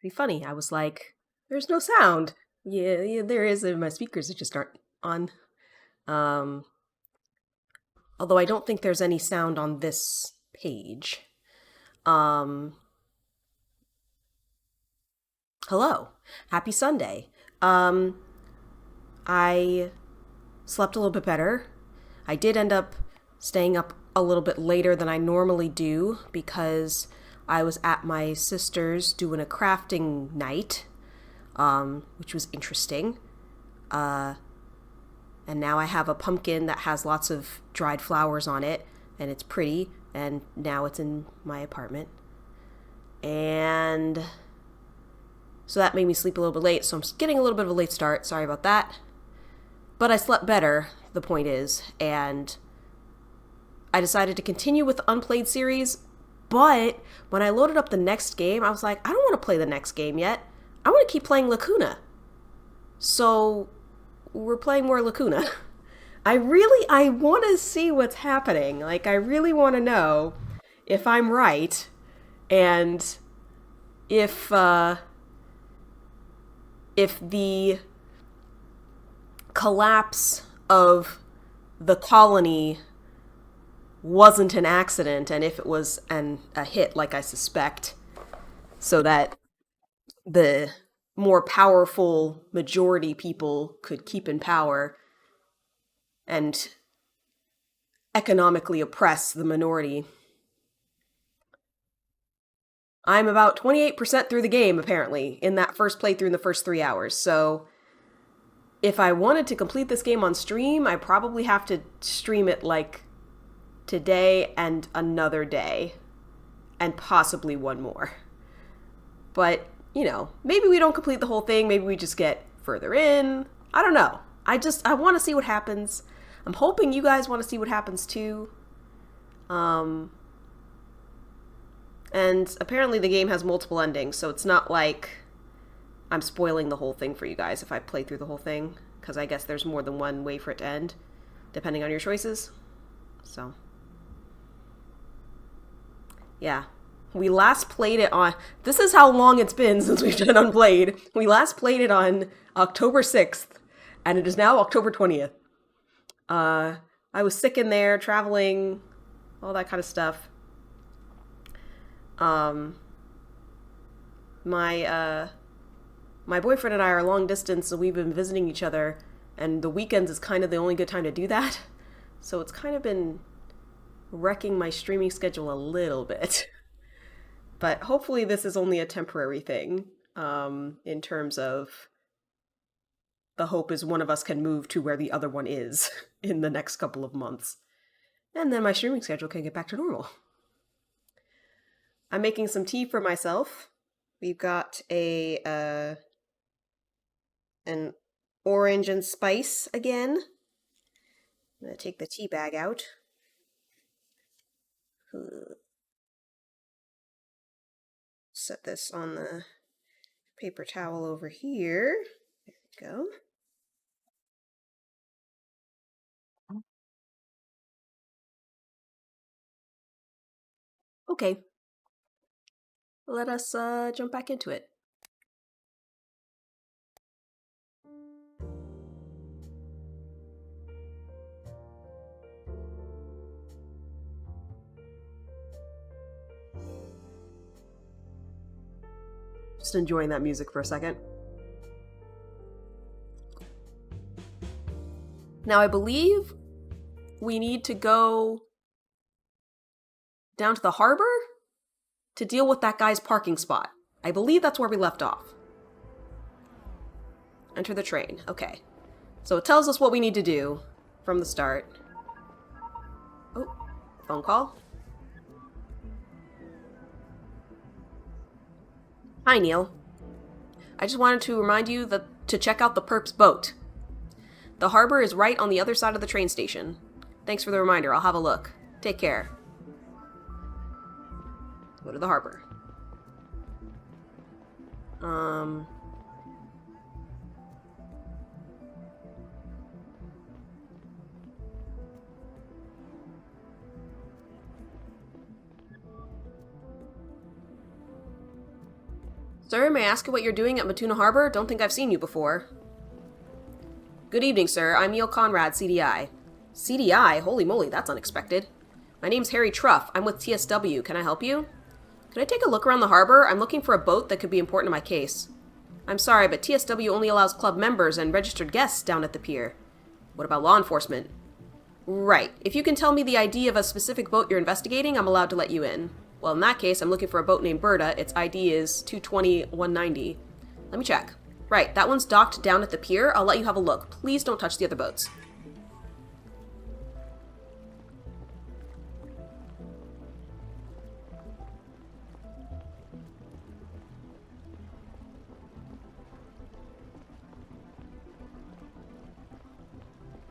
pretty funny. I was like, there's no sound. Yeah, there is in my speakers. It just aren't on. Although I don't think there's any sound on this page. Hello. Happy Sunday. I slept a little bit better. I did end up staying up a little bit later than I normally do because I was at my sister's doing a crafting night, which was interesting. And now I have a pumpkin that has lots of dried flowers on it, and it's pretty, and now it's in my apartment. And so that made me sleep a little bit late, so I'm getting a little bit of a late start. Sorry about that. But I slept better, the point is, and I decided to continue with the Unplayed series, but when I loaded up the next game, I was like, I don't want to play the next game yet. I want to keep playing Lacuna. So we're playing more Lacuna. I want to see what's happening. Like, I really want to know if I'm right and if the collapse of the colony wasn't an accident and if it was a hit like I suspect, so that the more powerful majority people could keep in power and economically oppress the minority. I'm about 28% through the game, apparently, in that first playthrough in the first 3 hours. So if I wanted to complete this game on stream, I probably have to stream it like today and another day, and possibly one more. But, you know, maybe we don't complete the whole thing, maybe we just get further in. I don't know. I want to see what happens. I'm hoping you guys want to see what happens too. And apparently the game has multiple endings, so it's not like I'm spoiling the whole thing for you guys if I play through the whole thing, because I guess there's more than one way for it to end, depending on your choices. So yeah. We last played it on... This is how long it's been since we've done Unplayed. We last played it on October 6th, and it is now October 20th. I was sick in there, traveling, all that kind of stuff. My boyfriend and I are long distance, so we've been visiting each other, and the weekends is kind of the only good time to do that. So it's kind of been wrecking my streaming schedule a little bit. But hopefully this is only a temporary thing, in terms of the hope is one of us can move to where the other one is in the next couple of months. And then my streaming schedule can get back to normal. I'm making some tea for myself. We've got an orange and spice again. I'm going to take the tea bag out. Set this on the paper towel over here. There we go. Okay. Let us jump back into it. Just enjoying that music for a second. Now I believe we need to go down to the harbor to deal with that guy's parking spot. I believe that's where we left off. Enter the train. Okay. So it tells us what we need to do from the start. Oh, phone call. Hi, Neil. I just wanted to remind you to check out the Perp's boat. The harbor is right on the other side of the train station. Thanks for the reminder. I'll have a look. Take care. Go to the harbor. Sir, may I ask you what you're doing at Matuna Harbor? Don't think I've seen you before. Good evening, sir. I'm Neil Conrad, CDI. CDI? Holy moly, that's unexpected. My name's Harry Truff. I'm with TSW. Can I help you? Could I take a look around the harbor? I'm looking for a boat that could be important to my case. I'm sorry, but TSW only allows club members and registered guests down at the pier. What about law enforcement? Right. If you can tell me the ID of a specific boat you're investigating, I'm allowed to let you in. Well, in that case, I'm looking for a boat named Berta. Its ID is 220190. Let me check. Right, that one's docked down at the pier. I'll let you have a look. Please don't touch the other boats.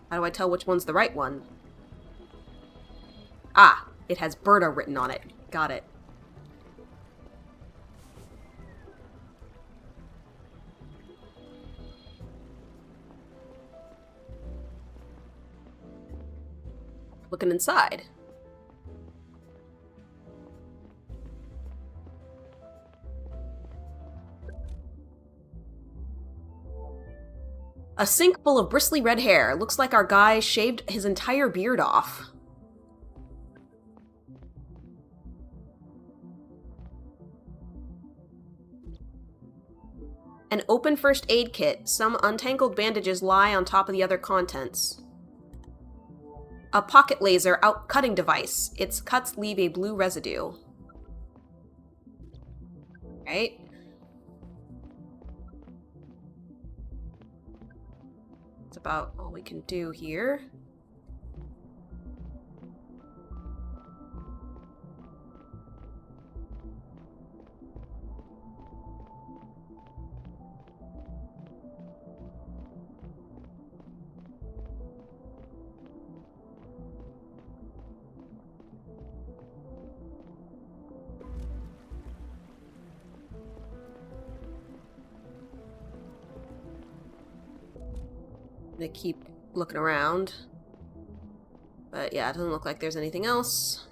How do I tell which one's the right one? Ah, it has Berta written on it. Got it. Looking inside. A sink full of bristly red hair. Looks like our guy shaved his entire beard off. An open first aid kit. Some untangled bandages lie on top of the other contents. A pocket laser out cutting device. Its cuts leave a blue residue. Right? That's about all we can do here. I'm gonna keep looking around. But yeah, it doesn't look like there's anything else.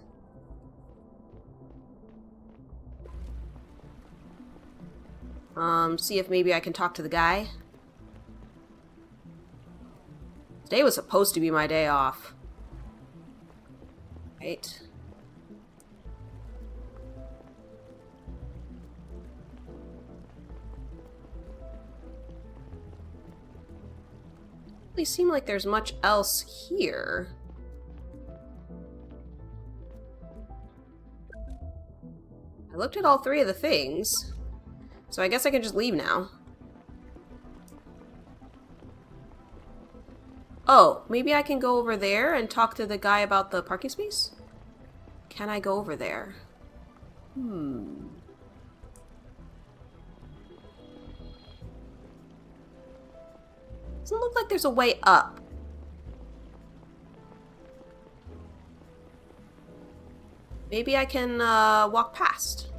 See if maybe I can talk to the guy. Today was supposed to be my day off. Right. Doesn't seem like there's much else here. I looked at all three of the things, so I guess I can just leave now. Oh, maybe I can go over there and talk to the guy about the parking space? Can I go over there? Doesn't look like there's a way up. Maybe I can walk past.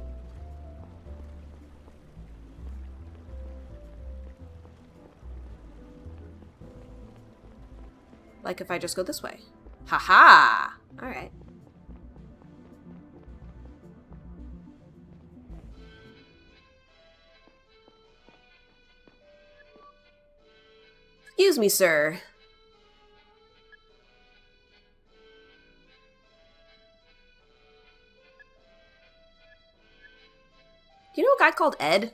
Like if I just go this way. Haha! Alright. Excuse me, sir. You know a guy called Ed?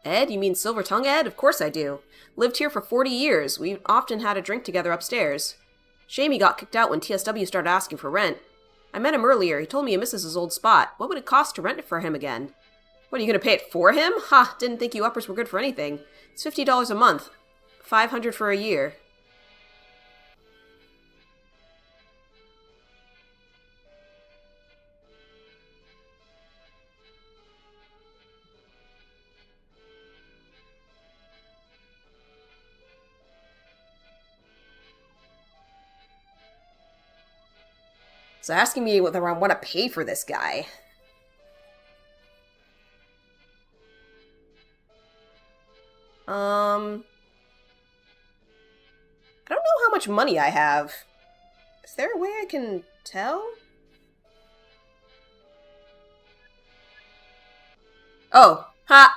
Ed? You mean Silver Tongue Ed? Of course I do. Lived here for 40 years. We often had a drink together upstairs. Shame he got kicked out when TSW started asking for rent. I met him earlier. He told me he misses his old spot. What would it cost to rent it for him again? What, are you going to pay it for him? Ha! Didn't think you uppers were good for anything. It's $50 a month. $500 for a year. So asking me whether I want to pay for this guy. I don't know how much money I have. Is there a way I can tell? Oh, ha!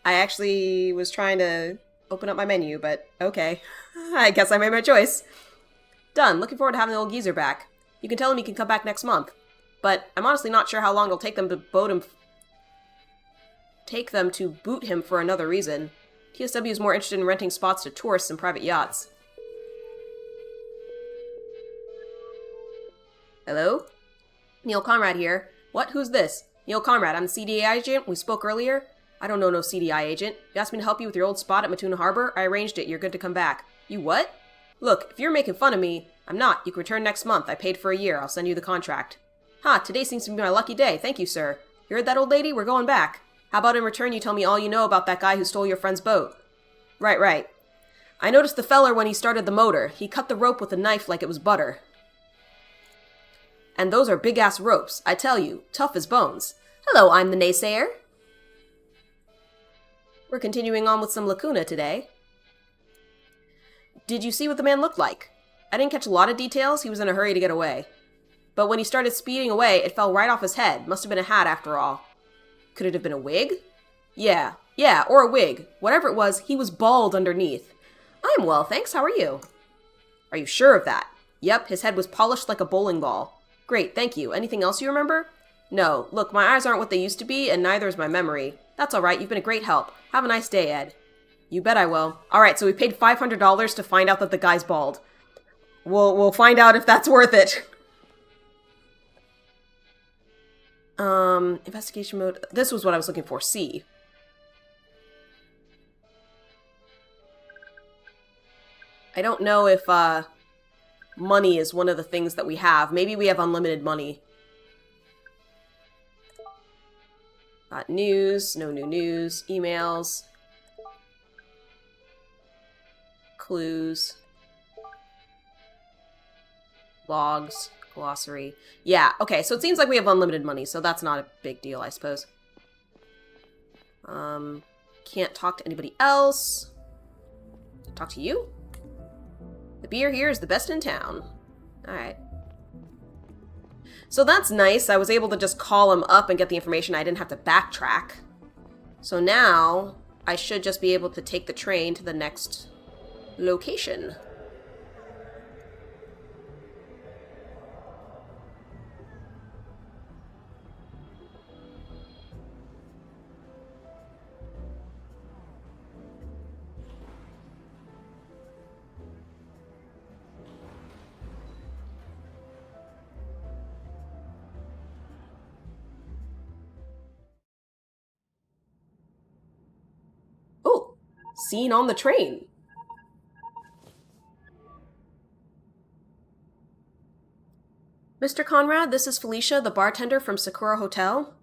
I actually was trying to open up my menu, but okay. I guess I made my choice. Done. Looking forward to having the old geezer back. You can tell him he can come back next month. But I'm honestly not sure how long it'll take them to boot him for another reason. TSW is more interested in renting spots to tourists and private yachts. Hello? Neil Conrad here. What? Who's this? Neil Conrad, I'm the CDI agent. We spoke earlier. I don't know no CDI agent. You asked me to help you with your old spot at Matuna Harbor. I arranged it. You're good to come back. You what? Look, if you're making fun of me, I'm not. You can return next month. I paid for a year. I'll send you the contract. Ha, today seems to be my lucky day. Thank you, sir. You heard that, old lady? We're going back. How about in return you tell me all you know about that guy who stole your friend's boat? Right. I noticed the feller when he started the motor. He cut the rope with a knife like it was butter. And those are big-ass ropes, I tell you, tough as bones. Hello, I'm the naysayer. We're continuing on with some Lacuna today. Did you see what the man looked like? I didn't catch a lot of details, he was in a hurry to get away. But when he started speeding away, it fell right off his head. Must have been a hat after all. Could it have been a wig? Yeah, or a wig. Whatever it was, he was bald underneath. I'm well, thanks, how are you? Are you sure of that? Yep, his head was polished like a bowling ball. Great, thank you. Anything else you remember? No. Look, my eyes aren't what they used to be, and neither is my memory. That's all right. You've been a great help. Have a nice day, Ed. You bet I will. All right, so we paid $500 to find out that the guy's bald. We'll find out if that's worth it. Investigation mode. This was what I was looking for. C. I don't know if, money is one of the things that we have. Maybe we have unlimited money. Got news, no new news, emails, clues, logs, glossary. Yeah, okay, so it seems like we have unlimited money, so that's not a big deal, I suppose. Can't talk to anybody else. Talk to you? The beer here is the best in town. Alright. So that's nice. I was able to just call him up and get the information. I didn't have to backtrack. So now, I should just be able to take the train to the next location. Scene on the train. Mr. Conrad, this is Felicia, the bartender from Sakura Hotel.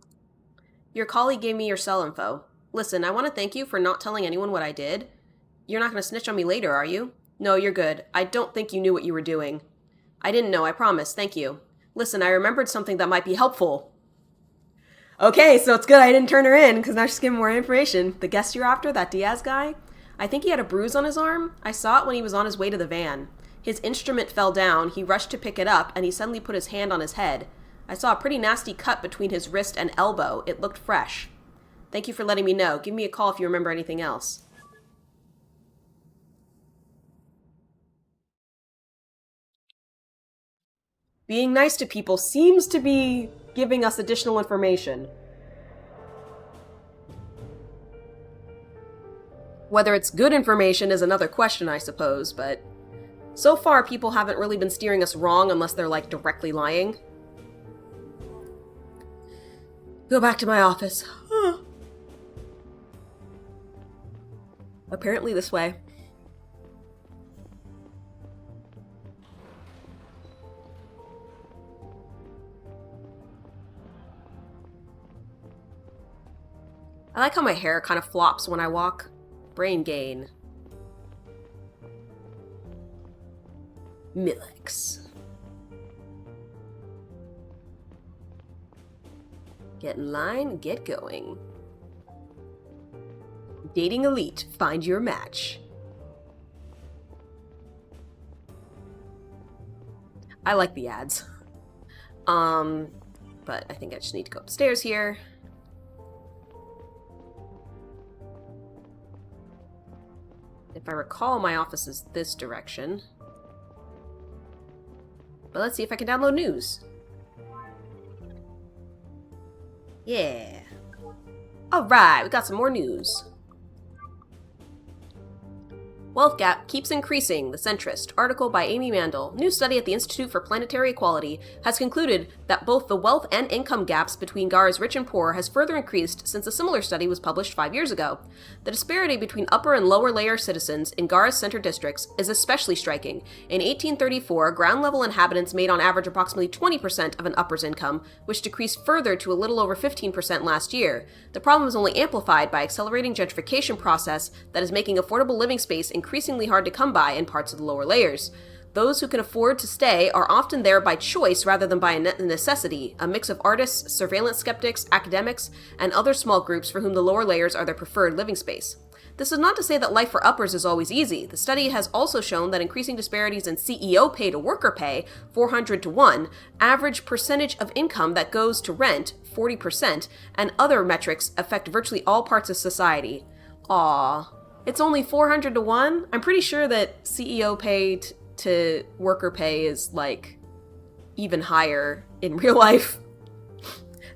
Your colleague gave me your cell info. Listen, I want to thank you for not telling anyone what I did. You're not going to snitch on me later, are you? No, you're good. I don't think you knew what you were doing. I didn't know, I promise. Thank you. Listen, I remembered something that might be helpful. Okay, so it's good I didn't turn her in, because now she's giving more information. The guest you're after, that Diaz guy? I think he had a bruise on his arm. I saw it when he was on his way to the van. His instrument fell down, he rushed to pick it up, and he suddenly put his hand on his head. I saw a pretty nasty cut between his wrist and elbow. It looked fresh. Thank you for letting me know. Give me a call if you remember anything else. Being nice to people seems to be giving us additional information. Whether it's good information is another question, I suppose, but so far people haven't really been steering us wrong unless they're, like, directly lying. Go back to my office. Apparently this way. I like how my hair kind of flops when I walk. Brain gain. Milex. Get in line, get going. Dating Elite, find your match. I like the ads. But I think I just need to go upstairs here. If I recall, my office is this direction. But let's see if I can download news. Yeah. Alright, we got some more news. Wealth gap keeps increasing, The Centrist. Article by Amy Mandel. New study at the Institute for Planetary Equality has concluded that both the wealth and income gaps between Gara's rich and poor has further increased since a similar study was published 5 years ago. The disparity between upper and lower layer citizens in Gara's center districts is especially striking. In 1834, ground-level inhabitants made on average approximately 20% of an upper's income, which decreased further to a little over 15% last year. The problem is only amplified by accelerating gentrification process that is making affordable living space increasingly hard to come by in parts of the lower layers. Those who can afford to stay are often there by choice rather than by necessity, a mix of artists, surveillance skeptics, academics, and other small groups for whom the lower layers are their preferred living space. This is not to say that life for uppers is always easy. The study has also shown that increasing disparities in CEO pay to worker pay, 400 to 1, average percentage of income that goes to rent, 40%, and other metrics affect virtually all parts of society. Aww. It's only 400 to 1? I'm pretty sure that CEO pay to worker pay is, like, even higher in real life.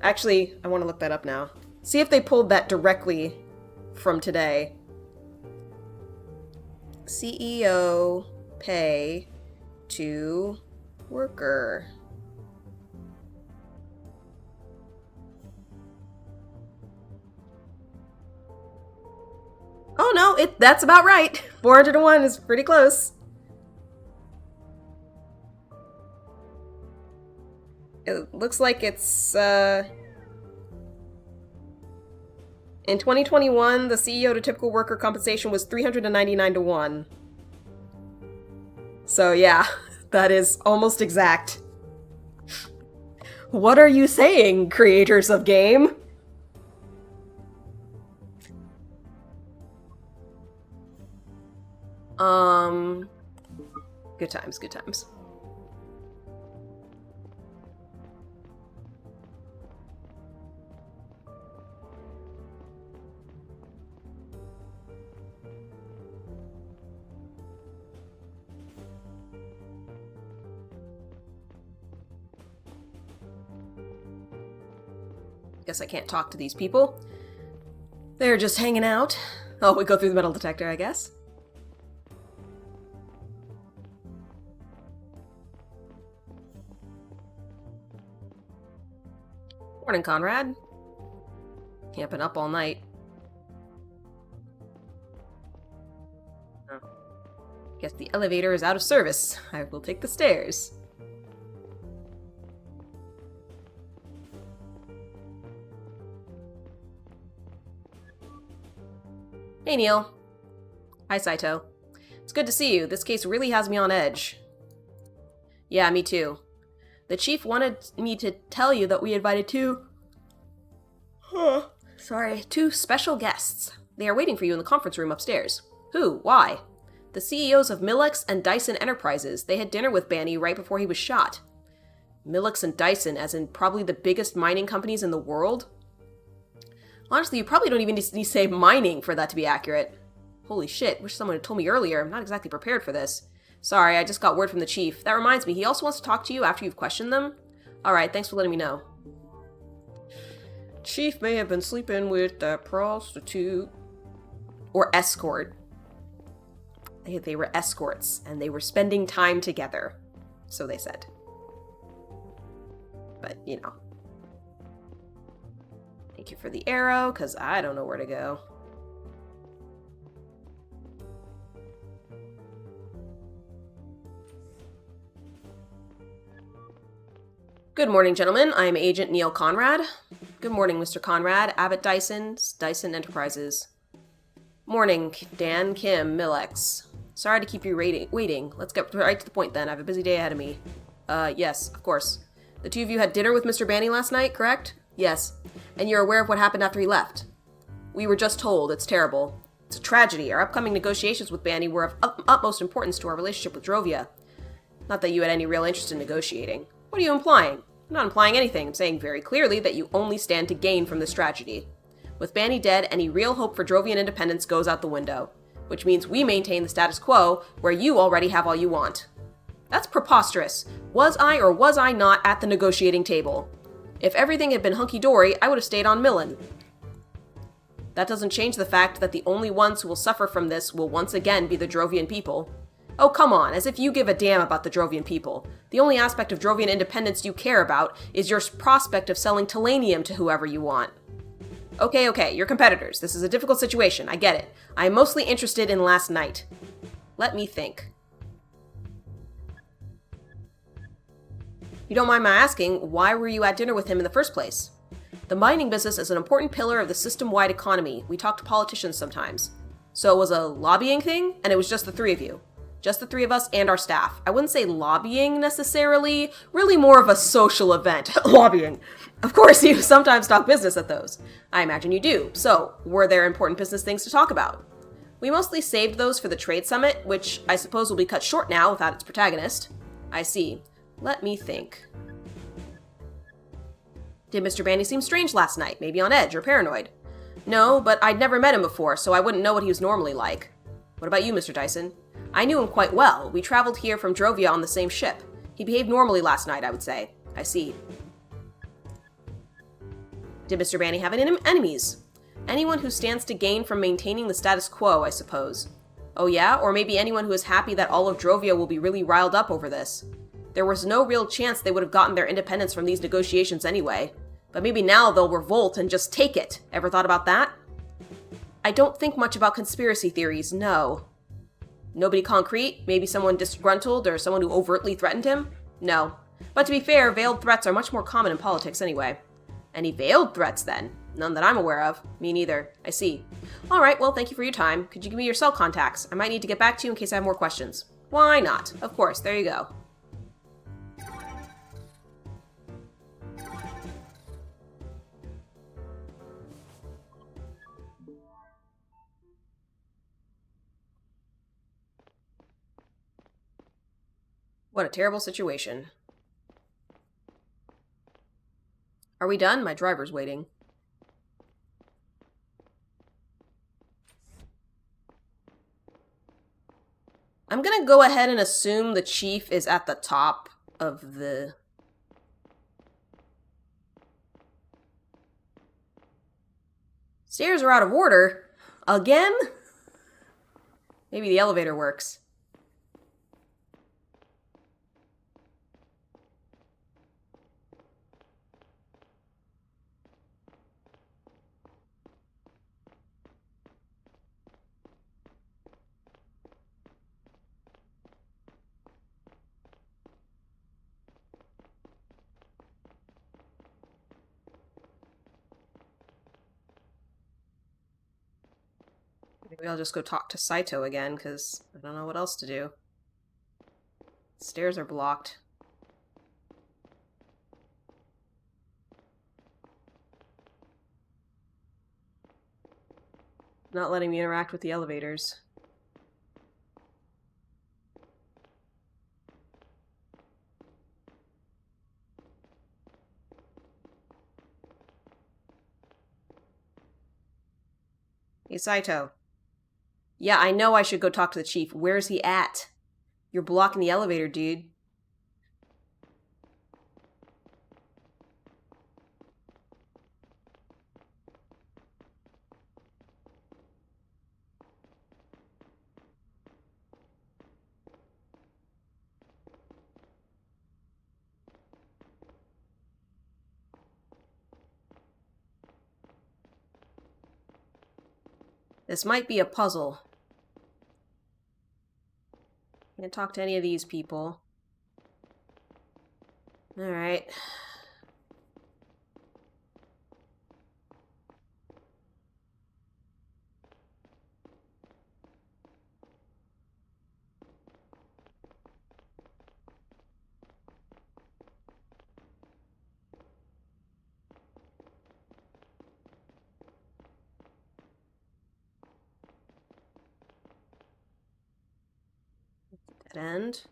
Actually, I want to look that up now. See if they pulled that directly from today. CEO pay to worker. Oh no, that's about right. 400 to 1 is pretty close. It looks like it's, in 2021, the CEO to typical worker compensation was 399 to 1. So yeah, that is almost exact. What are you saying, creators of game? Good times, good times. Guess I can't talk to these people. They're just hanging out. Oh, we go through the metal detector, I guess. Morning, Conrad. Camping up all night. Oh. Guess the elevator is out of service. I will take the stairs. Hey, Neil. Hi, Saito. It's good to see you. This case really has me on edge. Yeah, me too. The chief wanted me to tell you that we invited two special guests. They are waiting for you in the conference room upstairs. Who? Why? The CEOs of Millex and Dyson Enterprises. They had dinner with Banny right before he was shot. Millex and Dyson, as in probably the biggest mining companies in the world? Honestly, you probably don't even need to say mining for that to be accurate. Holy shit, wish someone had told me earlier. I'm not exactly prepared for this. Sorry, I just got word from the chief. That reminds me, he also wants to talk to you after you've questioned them. Alright, thanks for letting me know. Chief may have been sleeping with that prostitute. Or escort. They were escorts, and they were spending time together. So they said. But, you know. Thank you for the arrow, because I don't know where to go. Good morning, gentlemen. I am Agent Neil Conrad. Good morning, Mr. Conrad. Abbott Dyson, Dyson Enterprises. Morning, Dan, Kim, Millex. Sorry to keep you waiting. Let's get right to the point then. I have a busy day ahead of me. Yes, of course. The two of you had dinner with Mr. Banny last night, correct? Yes. And you're aware of what happened after he left? We were just told. It's terrible. It's a tragedy. Our upcoming negotiations with Banny were of utmost importance to our relationship with Drovia. Not that you had any real interest in negotiating. What are you implying? I'm not implying anything. I'm saying very clearly that you only stand to gain from this tragedy. With Banny dead, any real hope for Drovian independence goes out the window. which means we maintain the status quo where you already have all you want. That's preposterous. Was I or was I not at the negotiating table? If everything had been hunky-dory, I would have stayed on Millen. That doesn't change the fact that the only ones who will suffer from this will once again be the Drovian people. Oh, come on, as if you give a damn about the Drovian people. The only aspect of Drovian independence you care about is your prospect of selling Telanium to whoever you want. Okay, you're competitors. This is a difficult situation, I get it. I am mostly interested in last night. Let me think. You don't mind my asking, why were you at dinner with him in the first place? The mining business is an important pillar of the system-wide economy. We talk to politicians sometimes. So it was a lobbying thing, and it was just the three of you. Just the three of us and our staff. I wouldn't say lobbying necessarily, really more of a social event. Lobbying. Of course, you sometimes talk business at those. I imagine you do. So, were there important business things to talk about? We mostly saved those for the trade summit, which I suppose will be cut short now without its protagonist. I see. Let me think. Did Mr. Bandy seem strange last night? Maybe on edge or paranoid? No, but I'd never met him before, so I wouldn't know what he was normally like. What about you, Mr. Dyson? I knew him quite well. We traveled here from Drovia on the same ship. He behaved normally last night, I would say. I see. Did Mr. Bandy have any enemies? Anyone who stands to gain from maintaining the status quo, I suppose. Oh yeah? Or maybe anyone who is happy that all of Drovia will be really riled up over this. There was no real chance they would have gotten their independence from these negotiations anyway. But maybe now they'll revolt and just take it. Ever thought about that? I don't think much about conspiracy theories, no. Nobody concrete? Maybe someone disgruntled or someone who overtly threatened him? No. But to be fair, veiled threats are much more common in politics anyway. Any veiled threats, then? None that I'm aware of. Me neither. I see. Alright, well, thank you for your time. Could you give me your cell contacts? I might need to get back to you in case I have more questions. Why not? Of course, there you go. What a terrible situation. Are we done? My driver's waiting. I'm gonna go ahead and assume the chief is at the top of the... Stairs are out of order? Again? Maybe the elevator works. Maybe I'll just go talk to Saito again, because I don't know what else to do. Stairs are blocked. Not letting me interact with the elevators. Hey, Saito. Yeah, I know I should go talk to the chief. Where's he at? You're blocking the elevator, dude. This might be a puzzle. Can't talk to any of these people. Alright. Dead end.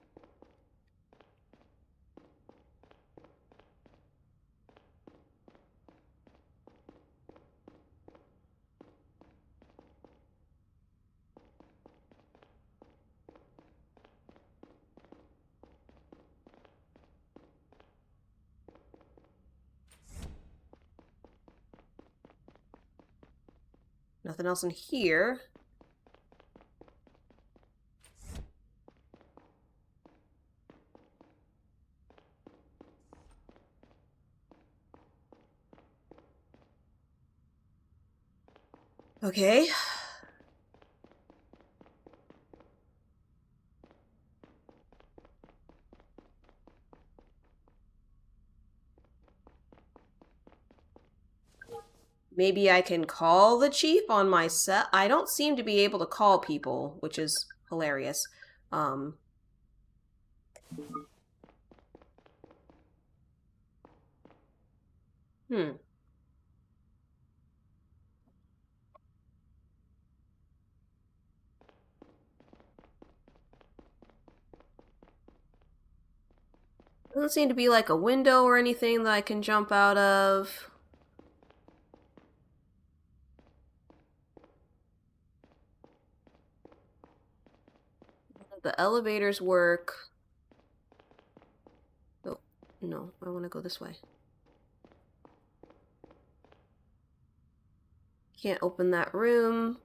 Nothing else in here. Okay. Maybe I can call the chief on my cell. I don't seem to be able to call people, which is hilarious. Hmm. Doesn't seem to be like a window or anything that I can jump out of. The elevators work. Oh, no, I want to go this way. Can't open that room.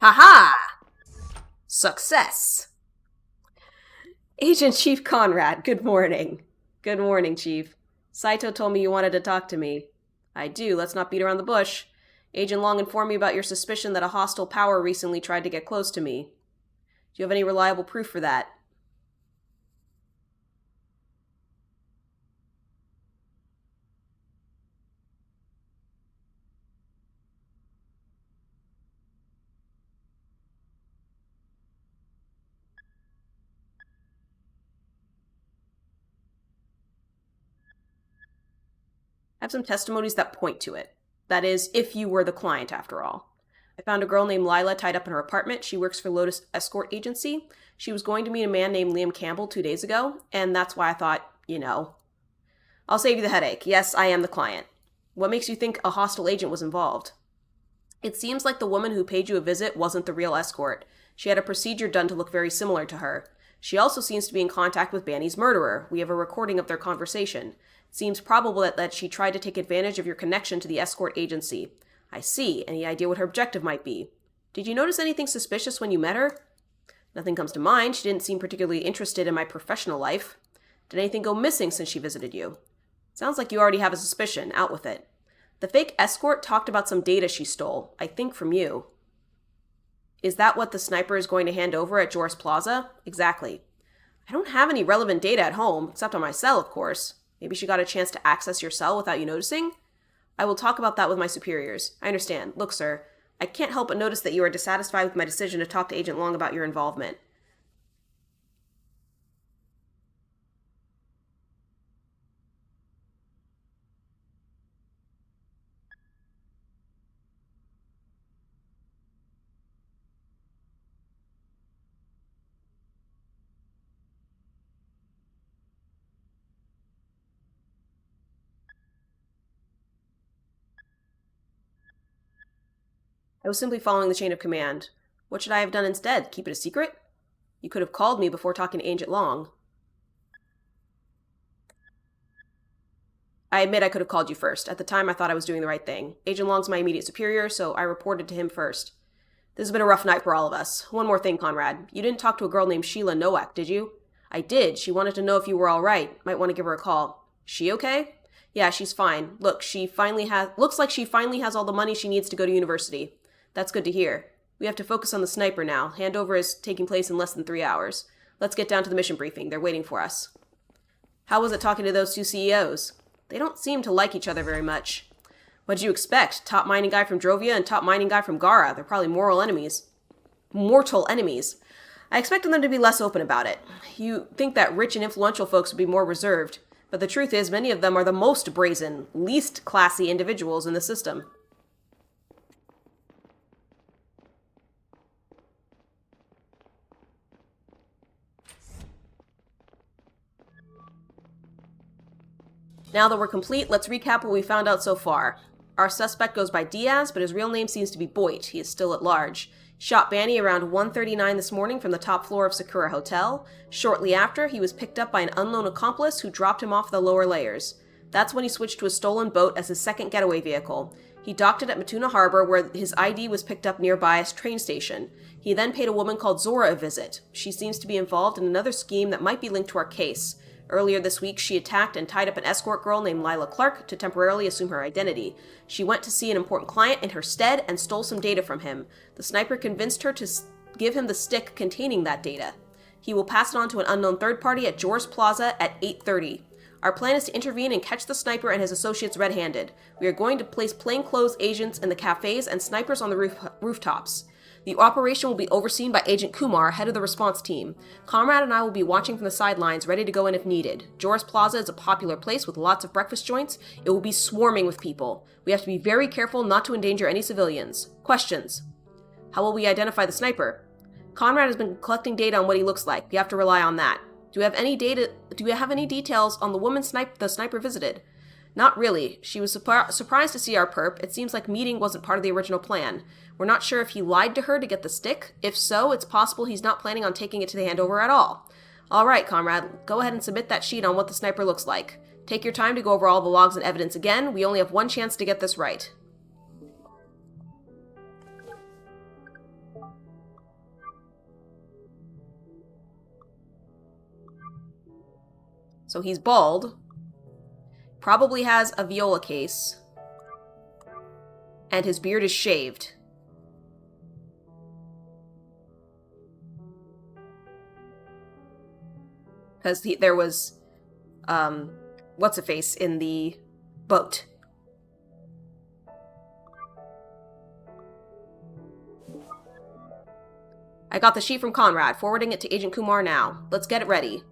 Haha! Success! Agent Chief Conrad, good morning. Good morning, Chief. Saito told me you wanted to talk to me. I do, let's not beat around the bush. Agent Long informed me about your suspicion that a hostile power recently tried to get close to me. Do you have any reliable proof for that? I have some testimonies that point to it. That is, if you were the client, after all. I found a girl named Lila tied up in her apartment. She works for Lotus Escort Agency. She was going to meet a man named Liam Campbell 2 days ago, and that's why I thought, I'll save you the headache. Yes, I am the client. What makes you think a hostile agent was involved? It seems like the woman who paid you a visit wasn't the real escort. She had a procedure done to look very similar to her. She also seems to be in contact with Banny's murderer. We have a recording of their conversation. It seems probable that she tried to take advantage of your connection to the escort agency. I see. Any idea what her objective might be? Did you notice anything suspicious when you met her? Nothing comes to mind. She didn't seem particularly interested in my professional life. Did anything go missing since she visited you? Sounds like you already have a suspicion. Out with it. The fake escort talked about some data she stole, I think from you. Is that what the sniper is going to hand over at Joris Plaza? Exactly. I don't have any relevant data at home, except on my cell, of course. Maybe she got a chance to access your cell without you noticing? I will talk about that with my superiors. I understand. Look, sir, I can't help but notice that you are dissatisfied with my decision to talk to Agent Long about your involvement. I was simply following the chain of command. What should I have done instead? Keep it a secret? You could have called me before talking to Agent Long. I admit I could have called you first. At the time, I thought I was doing the right thing. Agent Long's my immediate superior, so I reported to him first. This has been a rough night for all of us. One more thing, Conrad. You didn't talk to a girl named Sheila Nowak, did you? I did. She wanted to know if you were all right. Might want to give her a call. She okay? Yeah, she's fine. Look, looks like she finally has all the money she needs to go to university. That's good to hear. We have to focus on the sniper now. Handover is taking place in less than 3 hours. Let's get down to the mission briefing. They're waiting for us. How was it talking to those two CEOs? They don't seem to like each other very much. What'd you expect? Top mining guy from Drovia and top mining guy from Gara. They're probably mortal enemies. I expected them to be less open about it. You think that rich and influential folks would be more reserved, but the truth is many of them are the most brazen, least classy individuals in the system. Now that we're complete, let's recap what we found out so far. Our suspect goes by Diaz, but his real name seems to be Boyd. He is still at large. Shot Banny around 1:39 this morning from the top floor of Sakura Hotel. Shortly after, he was picked up by an unknown accomplice who dropped him off the lower layers. That's when he switched to a stolen boat as his second getaway vehicle. He docked it at Matuna Harbor, where his ID was picked up nearby as train station. He then paid a woman called Zora a visit. She seems to be involved in another scheme that might be linked to our case. Earlier this week, she attacked and tied up an escort girl named Lila Clark to temporarily assume her identity. She went to see an important client in her stead and stole some data from him. The sniper convinced her to give him the stick containing that data. He will pass it on to an unknown third party at Joris Plaza at 8:30. Our plan is to intervene and catch the sniper and his associates red-handed. We are going to place plainclothes agents in the cafes and snipers on the rooftops. The operation will be overseen by Agent Kumar, head of the response team. Comrade and I will be watching from the sidelines, ready to go in if needed. Joris Plaza is a popular place with lots of breakfast joints. It will be swarming with people. We have to be very careful not to endanger any civilians. Questions? How will we identify the sniper? Conrad has been collecting data on what he looks like. We have to rely on that. Do we have any details on the woman the sniper visited? Not really. She was surprised to see our perp. It seems like meeting wasn't part of the original plan. We're not sure if he lied to her to get the stick. If so, it's possible he's not planning on taking it to the handover at all. Alright, comrade, go ahead and submit that sheet on what the sniper looks like. Take your time to go over all the logs and evidence again. We only have one chance to get this right. So he's bald. Probably has a viola case. And his beard is shaved. Because there was, what's-a-face in the boat. I got the sheet from Conrad, forwarding it to Agent Kumar now. Let's get it ready.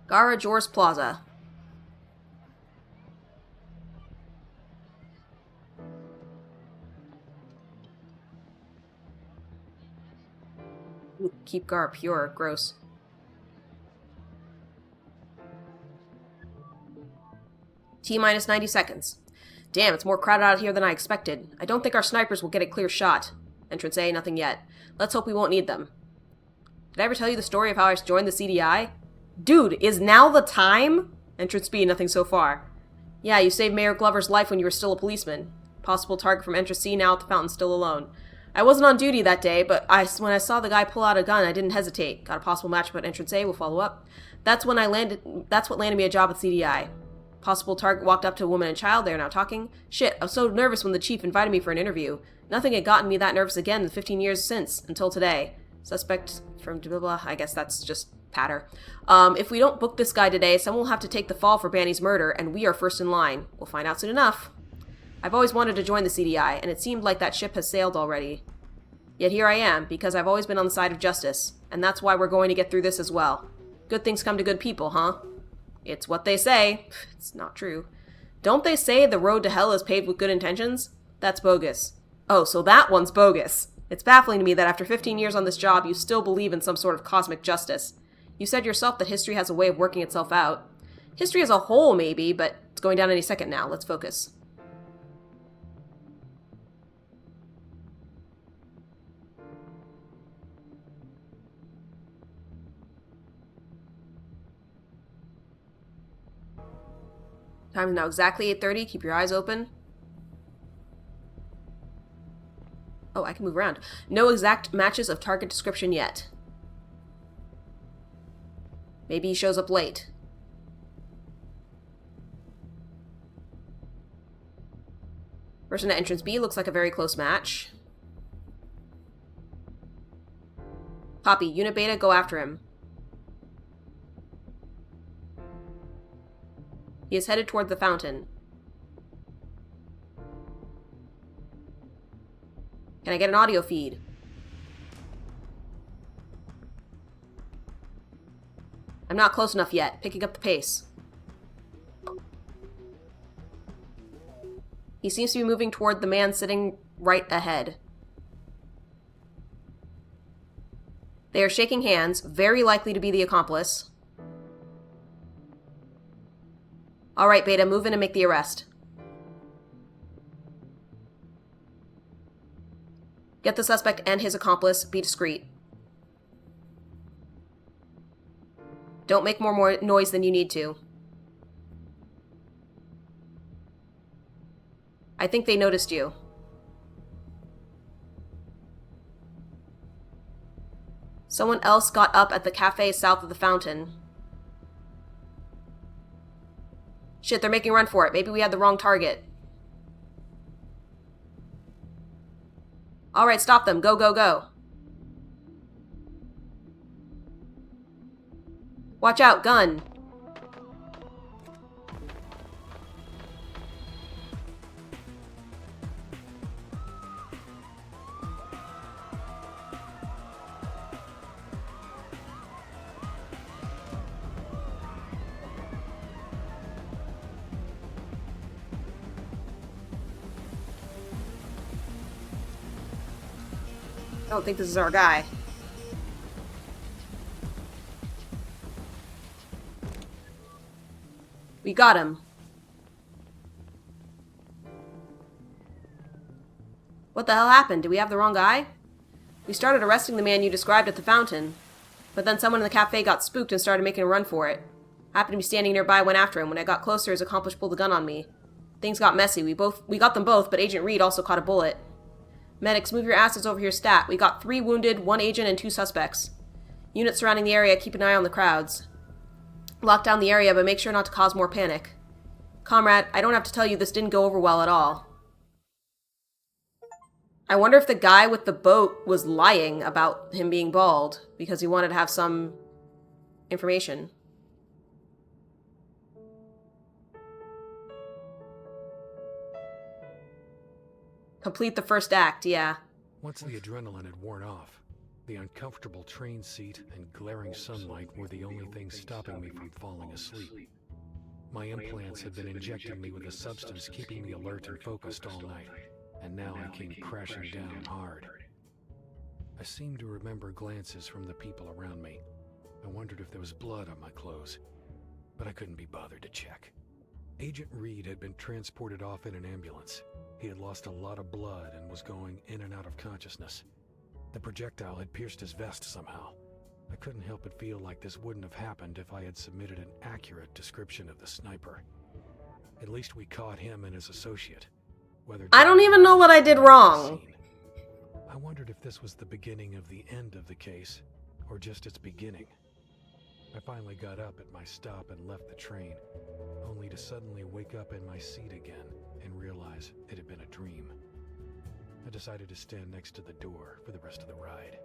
Gara Joris Plaza. Ooh, keep Gara pure. Gross. T-minus 90 seconds. Damn, it's more crowded out here than I expected. I don't think our snipers will get a clear shot. Entrance A, nothing yet. Let's hope we won't need them. Did I ever tell you the story of how I joined the CDI? Dude, is now the time? Entrance B, nothing so far. Yeah, you saved Mayor Glover's life when you were still a policeman. Possible target from Entrance C, now at the fountain, still alone. I wasn't on duty that day, but when I saw the guy pull out a gun, I didn't hesitate. Got a possible matchup at Entrance A, we'll follow up. That's what landed me a job at CDI. Possible target walked up to a woman and child, they are now talking. Shit, I was so nervous when the chief invited me for an interview. Nothing had gotten me that nervous again in the 15 years since, until today. Suspect from blah blah, I guess that's just patter. If we don't book this guy today, someone will have to take the fall for Banny's murder, and we are first in line. We'll find out soon enough. I've always wanted to join the CDI, and it seemed like that ship has sailed already. Yet here I am, because I've always been on the side of justice, and that's why we're going to get through this as well. Good things come to good people, huh? It's what they say. It's not true. Don't they say the road to hell is paved with good intentions? That's bogus. Oh, so that one's bogus. It's baffling to me that after 15 years on this job, you still believe in some sort of cosmic justice. You said yourself that history has a way of working itself out. History as a whole, maybe, but it's going down any second now. Let's focus. Time is now exactly 8:30. Keep your eyes open. Oh, I can move around. No exact matches of target description yet. Maybe he shows up late. Person at entrance B looks like a very close match. Copy. Unit Beta, go after him. He is headed toward the fountain. Can I get an audio feed? I'm not close enough yet. Picking up the pace. He seems to be moving toward the man sitting right ahead. They are shaking hands, very likely to be the accomplice. Alright, Beta, move in and make the arrest. Get the suspect and his accomplice. Be discreet. Don't make more noise than you need to. I think they noticed you. Someone else got up at the cafe south of the fountain. Shit, they're making a run for it. Maybe we had the wrong target. Alright, stop them. Go, go, go. Watch out, gun. I don't think this is our guy. We got him. What the hell happened? Did we have the wrong guy? We started arresting the man you described at the fountain, but then someone in the cafe got spooked and started making a run for it. Happened to be standing nearby, went after him. When I got closer, his accomplice pulled the gun on me. Things got messy. We got them both, but Agent Reed also caught a bullet. Medics, move your asses over here stat. We got 3 wounded, 1 agent, and 2 suspects. Units surrounding the area, keep an eye on the crowds. Lock down the area, but make sure not to cause more panic. Comrade, I don't have to tell you this didn't go over well at all. I wonder if the guy with the boat was lying about him being bald, because he wanted to have some information. Complete the first act, yeah. Once the adrenaline had worn off, the uncomfortable train seat and glaring sunlight were the only things stopping me from falling asleep. My implants had been injecting me with a substance keeping me alert and focused all night, and now I came crashing down hard. I seemed to remember glances from the people around me. I wondered if there was blood on my clothes, but I couldn't be bothered to check. Agent Reed had been transported off in an ambulance. He had lost a lot of blood and was going in and out of consciousness. The projectile had pierced his vest somehow. I couldn't help but feel like this wouldn't have happened if I had submitted an accurate description of the sniper. At least we caught him and his associate. I don't even know what I did wrong. I wondered if this was the beginning of the end of the case, or just its beginning. I finally got up at my stop and left the train, only to suddenly wake up in my seat again and realize it had been a dream. I decided to stand next to the door for the rest of the ride.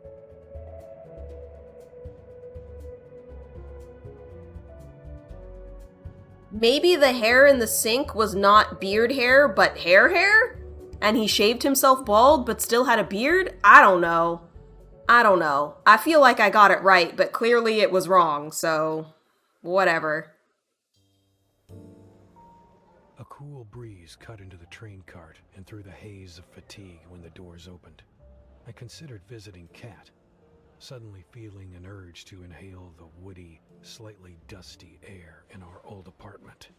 Maybe the hair in the sink was not beard hair, but hair? And he shaved himself bald, but still had a beard? I don't know. I feel like I got it right, but clearly it was wrong, so whatever. A cool breeze cut into the train cart and through the haze of fatigue when the doors opened. I considered visiting Kat, suddenly feeling an urge to inhale the woody, slightly dusty air in our old apartment.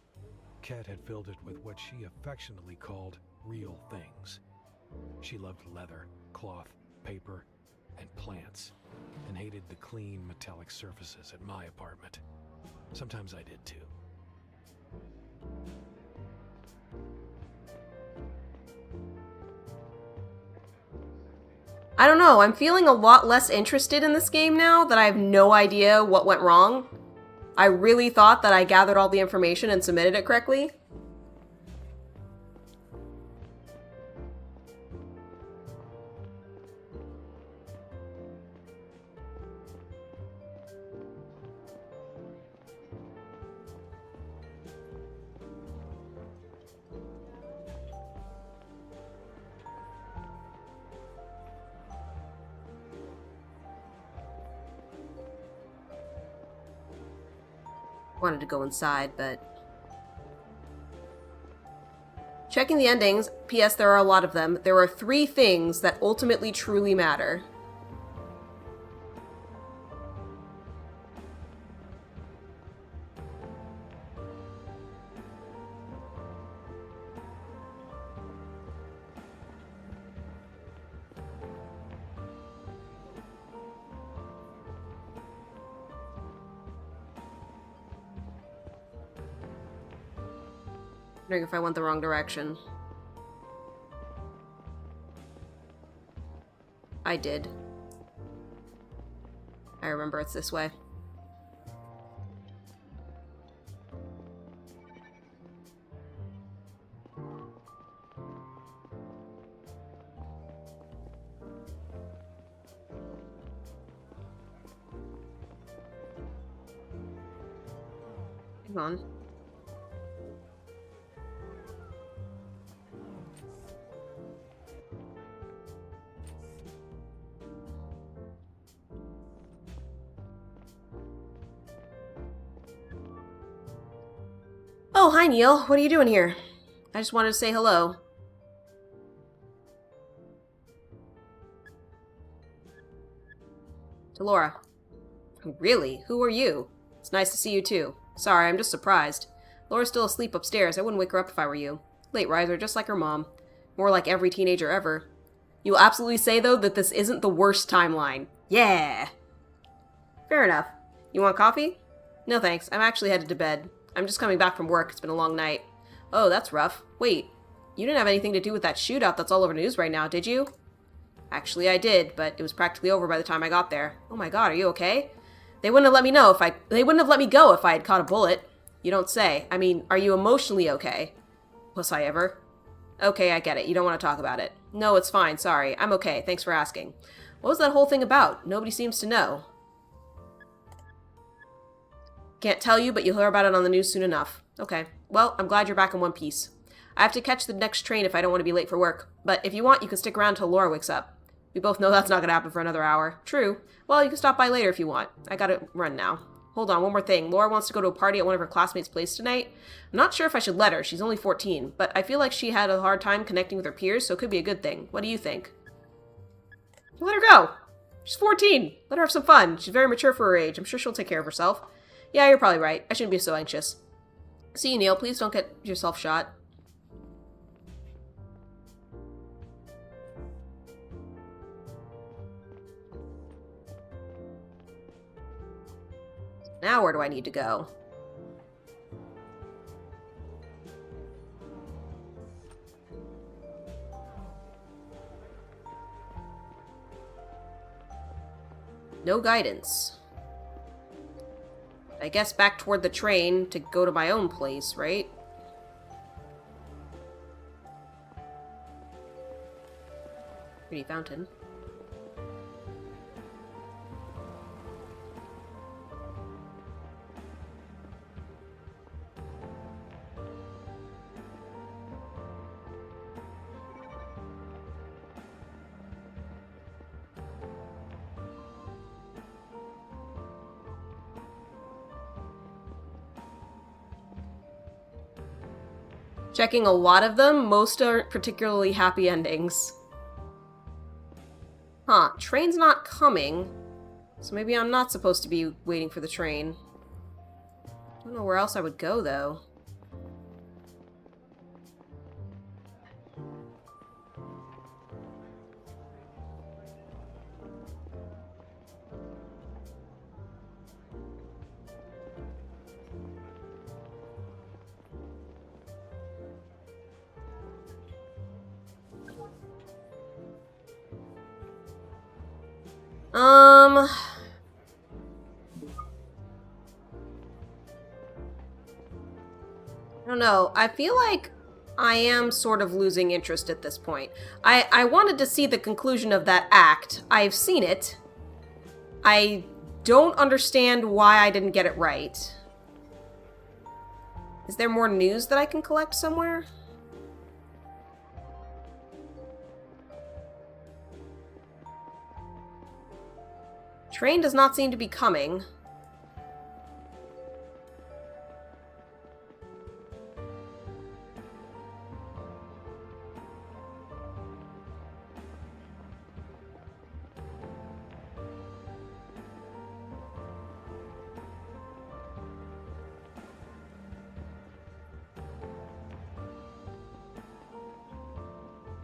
Kat had filled it with what she affectionately called real things. She loved leather, cloth, paper, and plants, and hated the clean metallic surfaces at my apartment. Sometimes I did too. I don't know, I'm feeling a lot less interested in this game now that I have no idea what went wrong. I really thought that I gathered all the information and submitted it correctly. Wanted to go inside, but... Checking the endings, P.S. there are a lot of them. There are 3 things that ultimately truly matter. Wondering if I went the wrong direction. I did. I remember it's this way. Hang on. Oh, hi Neil. What are you doing here? I just wanted to say hello. To Laura. Really? Who are you? It's nice to see you too. Sorry, I'm just surprised. Laura's still asleep upstairs. I wouldn't wake her up if I were you. Late riser, just like her mom. More like every teenager ever. You will absolutely say, though, that this isn't the worst timeline. Yeah! Fair enough. You want coffee? No thanks. I'm actually headed to bed. I'm just coming back from work. It's been a long night. Oh, that's rough. Wait, you didn't have anything to do with that shootout that's all over the news right now, did you? Actually, I did, but it was practically over by the time I got there. Oh my god, are you okay? They wouldn't have let me They wouldn't have let me go if I had caught a bullet. You don't say. I mean, are you emotionally okay? Was I ever? Okay, I get it. You don't want to talk about it. No, it's fine. Sorry. I'm okay. Thanks for asking. What was that whole thing about? Nobody seems to know. Can't tell you, but you'll hear about it on the news soon enough. Okay. Well, I'm glad you're back in one piece. I have to catch the next train if I don't want to be late for work. But if you want, you can stick around till Laura wakes up. We both know that's not going to happen for another hour. True. Well, you can stop by later if you want. I gotta run now. Hold on, one more thing. Laura wants to go to a party at one of her classmates' place tonight. I'm not sure if I should let her. She's only 14. But I feel like she had a hard time connecting with her peers, so it could be a good thing. What do you think? Let her go. She's 14. Let her have some fun. She's very mature for her age. I'm sure she'll take care of herself. Yeah, you're probably right. I shouldn't be so anxious. See you, Neil. Please don't get yourself shot. Now where do I need to go? No guidance. I guess back toward the train to go to my own place, right? Pretty fountain. Checking a lot of them, most aren't particularly happy endings. Huh, train's not coming. So maybe I'm not supposed to be waiting for the train. I don't know where else I would go, though. I don't know. I feel like I am sort of losing interest at this point. I wanted to see the conclusion of that act. I've seen it. I don't understand why I didn't get it right. Is there more news that I can collect somewhere? Train does not seem to be coming.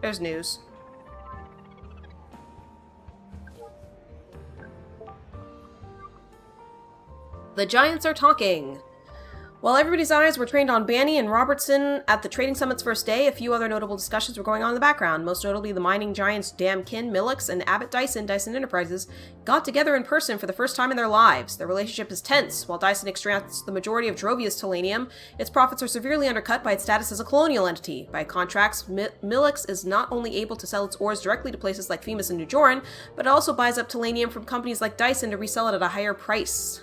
There's news. The Giants are talking. While everybody's eyes were trained on Banny and Robertson at the Trading Summit's first day, a few other notable discussions were going on in the background. Most notably, the mining giants Dan Kin, Millix, and Abbott Dyson, Dyson Enterprises, got together in person for the first time in their lives. Their relationship is tense. While Dyson extracts the majority of Drovia's tellurium, its profits are severely undercut by its status as a colonial entity. By contracts, Millix is not only able to sell its ores directly to places like Femus and New Joran, but it also buys up tellurium from companies like Dyson to resell it at a higher price.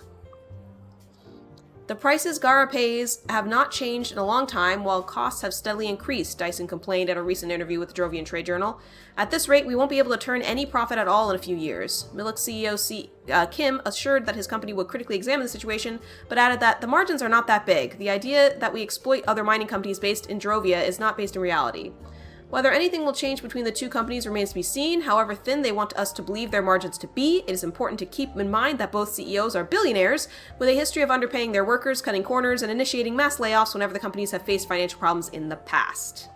The prices Gara pays have not changed in a long time, while costs have steadily increased, Dyson complained at a recent interview with the Drovian Trade Journal. At this rate, we won't be able to turn any profit at all in a few years. Millix CEO Kim assured that his company would critically examine the situation, but added that the margins are not that big. The idea that we exploit other mining companies based in Drovia is not based in reality. Whether anything will change between the two companies remains to be seen. However thin they want us to believe their margins to be, it is important to keep in mind that both CEOs are billionaires with a history of underpaying their workers, cutting corners, and initiating mass layoffs whenever the companies have faced financial problems in the past.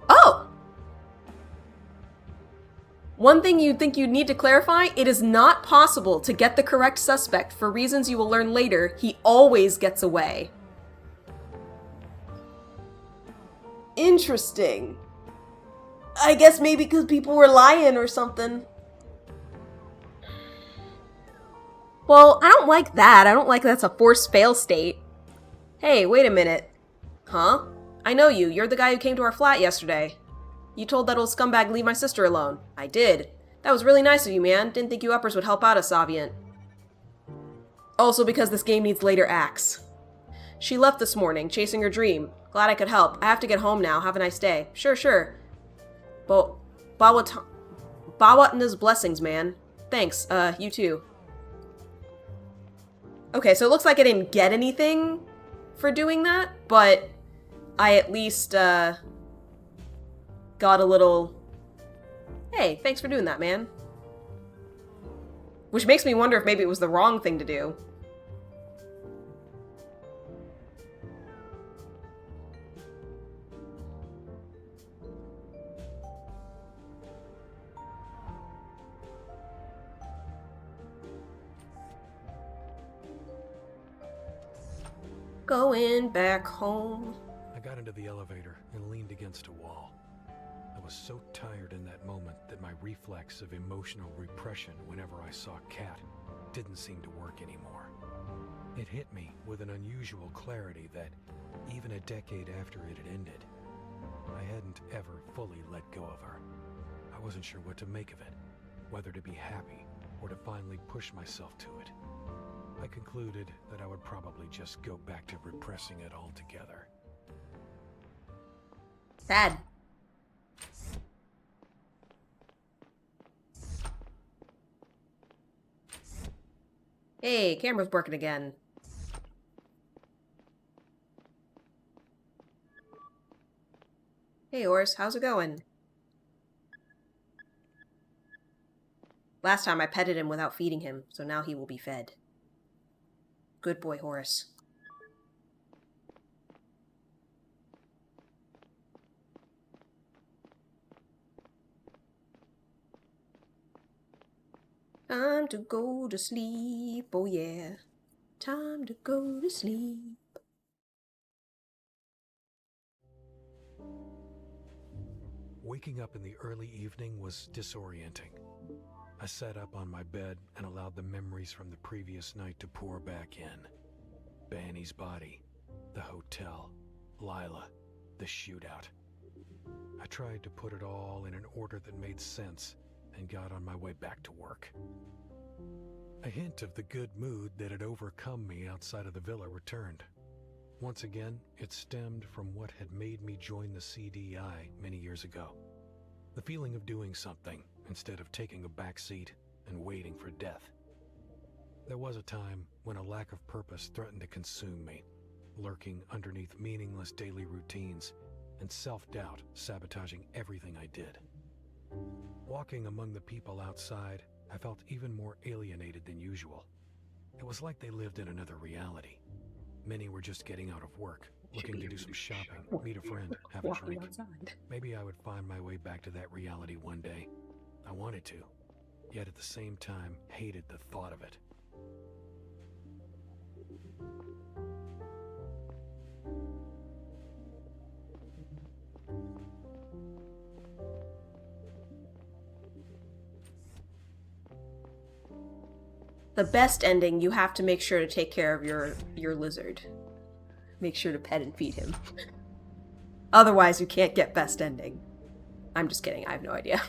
Oh! One thing you'd think you'd need to clarify, it is not possible to get the correct suspect. For reasons you will learn later, he always gets away. Interesting. I guess maybe because people were lying or something. Well, I don't like that. I don't like that's a forced fail state. Hey, wait a minute. Huh? I know you. You're the guy who came to our flat yesterday. You told that old scumbag leave my sister alone. I did. That was really nice of you, man. Didn't think you uppers would help out a Saviant. Also because this game needs later acts. She left this morning, chasing her dream. Glad I could help. I have to get home now. Have a nice day. Sure. Bawatna's blessings, man. Thanks. You too. Okay, so it looks like I didn't get anything for doing that, but I at least, got a little, hey, thanks for doing that, man. Which makes me wonder if maybe it was the wrong thing to do. Going back home. I got into the elevator and leaned against a wall. I was so tired in that moment that my reflex of emotional repression whenever I saw Kat didn't seem to work anymore. It hit me with an unusual clarity that, even a decade after it had ended, I hadn't ever fully let go of her. I wasn't sure what to make of it, whether to be happy or to finally push myself to it. I concluded that I would probably just go back to repressing it altogether. Sad. Hey, camera's working again. Hey, Horace, how's it going? Last time I petted him without feeding him, so now he will be fed. Good boy, Horace. Time to go to sleep, oh yeah. Time to go to sleep. Waking up in the early evening was disorienting. I sat up on my bed and allowed the memories from the previous night to pour back in. Banny's body, the hotel, Lila, the shootout. I tried to put it all in an order that made sense and got on my way back to work. A hint of the good mood that had overcome me outside of the villa returned. Once again, it stemmed from what had made me join the CDI many years ago. The feeling of doing something instead of taking a back seat and waiting for death. There was a time when a lack of purpose threatened to consume me, lurking underneath meaningless daily routines and self-doubt sabotaging everything I did. Walking among the people outside, I felt even more alienated than usual. It was like they lived in another reality. Many were just getting out of work, looking to do some shopping, meet a friend, have a Walking drink. outside. Maybe I would find my way back to that reality one day. I wanted to, yet at the same time hated the thought of it. The best ending, you have to make sure to take care of your lizard. Make sure to pet and feed him. Otherwise, you can't get best ending. I'm just kidding, I have no idea.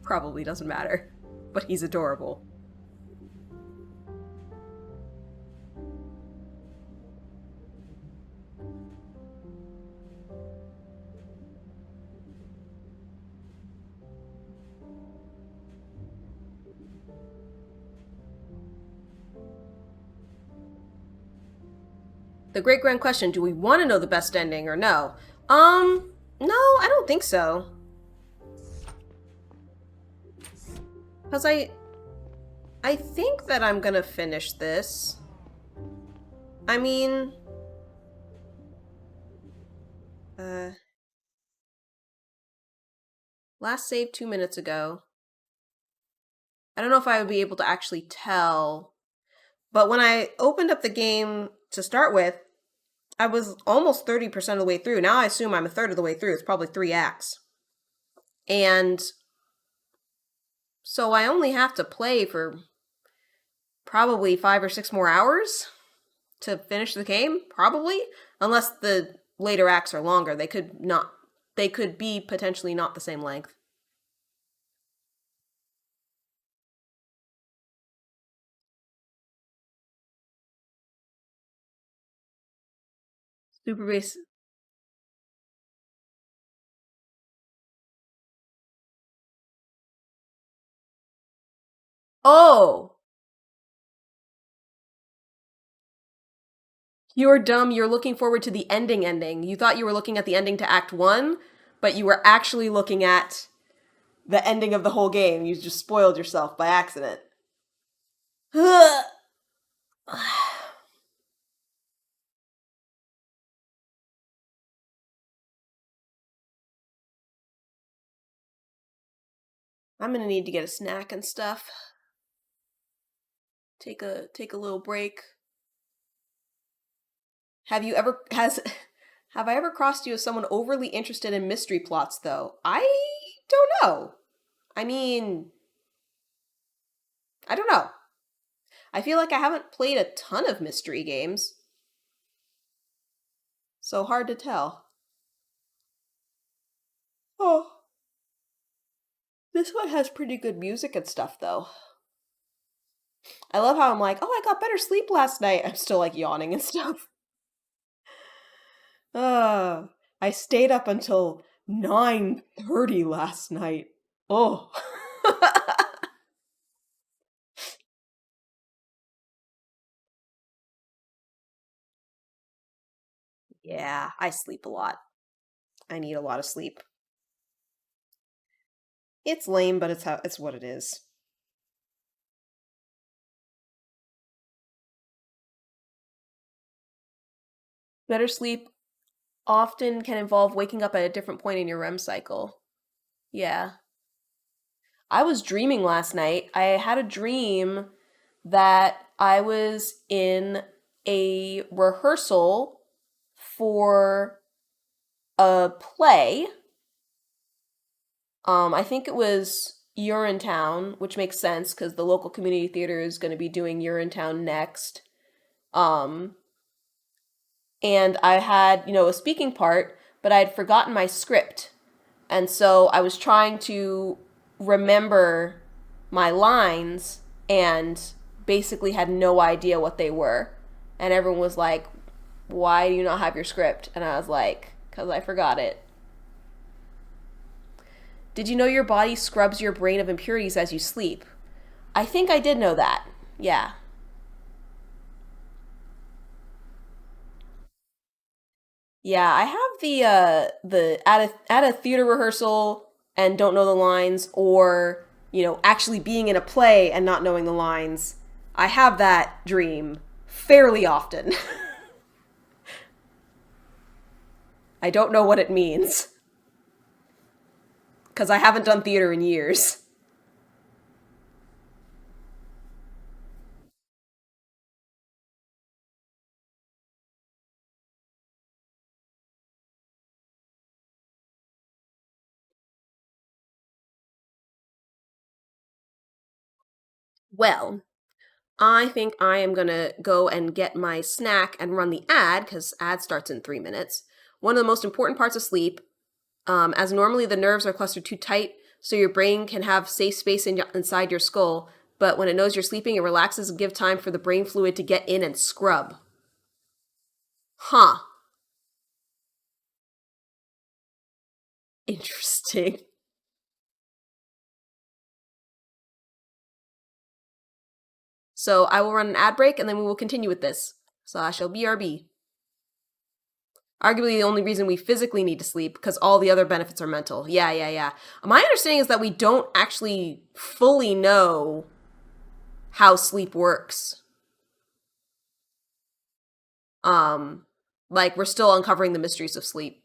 Probably doesn't matter. But he's adorable. The great grand question, do we want to know the best ending or no? No, I don't think so. Because I think that I'm gonna finish this. I mean... Last save 2 minutes ago. I don't know if I would be able to actually tell, but when I opened up the game to start with, I was almost 30% of the way through. Now I assume I'm a third of the way through. It's probably 3 acts. And so I only have to play for probably 5 or 6 more hours to finish the game, probably. Unless the later acts are longer. They could be potentially not the same length. Super base. Oh! You're dumb. You're looking forward to the ending. You thought you were looking at the ending to Act 1, but you were actually looking at the ending of the whole game. You just spoiled yourself by accident. I'm gonna need to get a snack and stuff. Take a little break. Have I ever crossed you as someone overly interested in mystery plots, though? I don't know. I mean, I don't know. I feel like I haven't played a ton of mystery games. So hard to tell. Oh. This one has pretty good music and stuff, though. I love how I'm like, oh, I got better sleep last night. I'm still, like, yawning and stuff. I stayed up until 9:30 last night. Oh. Yeah, I sleep a lot. I need a lot of sleep. It's lame, but it's what it is. Better sleep often can involve waking up at a different point in your REM cycle. Yeah. I was dreaming last night. I had a dream that I was in a rehearsal for a play. I think it was Urinetown, which makes sense because the local community theater is going to be doing Urinetown next. And I had, a speaking part, but I had forgotten my script. And so I was trying to remember my lines and basically had no idea what they were. And everyone was like, why do you not have your script? And I was like, because I forgot it. Did you know your body scrubs your brain of impurities as you sleep? I think I did know that. Yeah. Yeah, I have the at a theater rehearsal and don't know the lines, or actually being in a play and not knowing the lines. I have that dream fairly often. I don't know what it means. Because I haven't done theater in years. Well, I think I am gonna go and get my snack and run the ad, because ad starts in 3 minutes. One of the most important parts of sleep, as normally the nerves are clustered too tight, so your brain can have safe space inside your skull, but when it knows you're sleeping, it relaxes and give time for the brain fluid to get in and scrub. Huh. Interesting. So I will run an ad break and then we will continue with this. So I shall BRB. Arguably the only reason we physically need to sleep, because all the other benefits are mental. Yeah, yeah, yeah. My understanding is that we don't actually fully know how sleep works. Um, like we're still uncovering the mysteries of sleep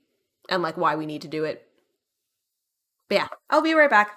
and like why we need to do it. But yeah, I'll be right back.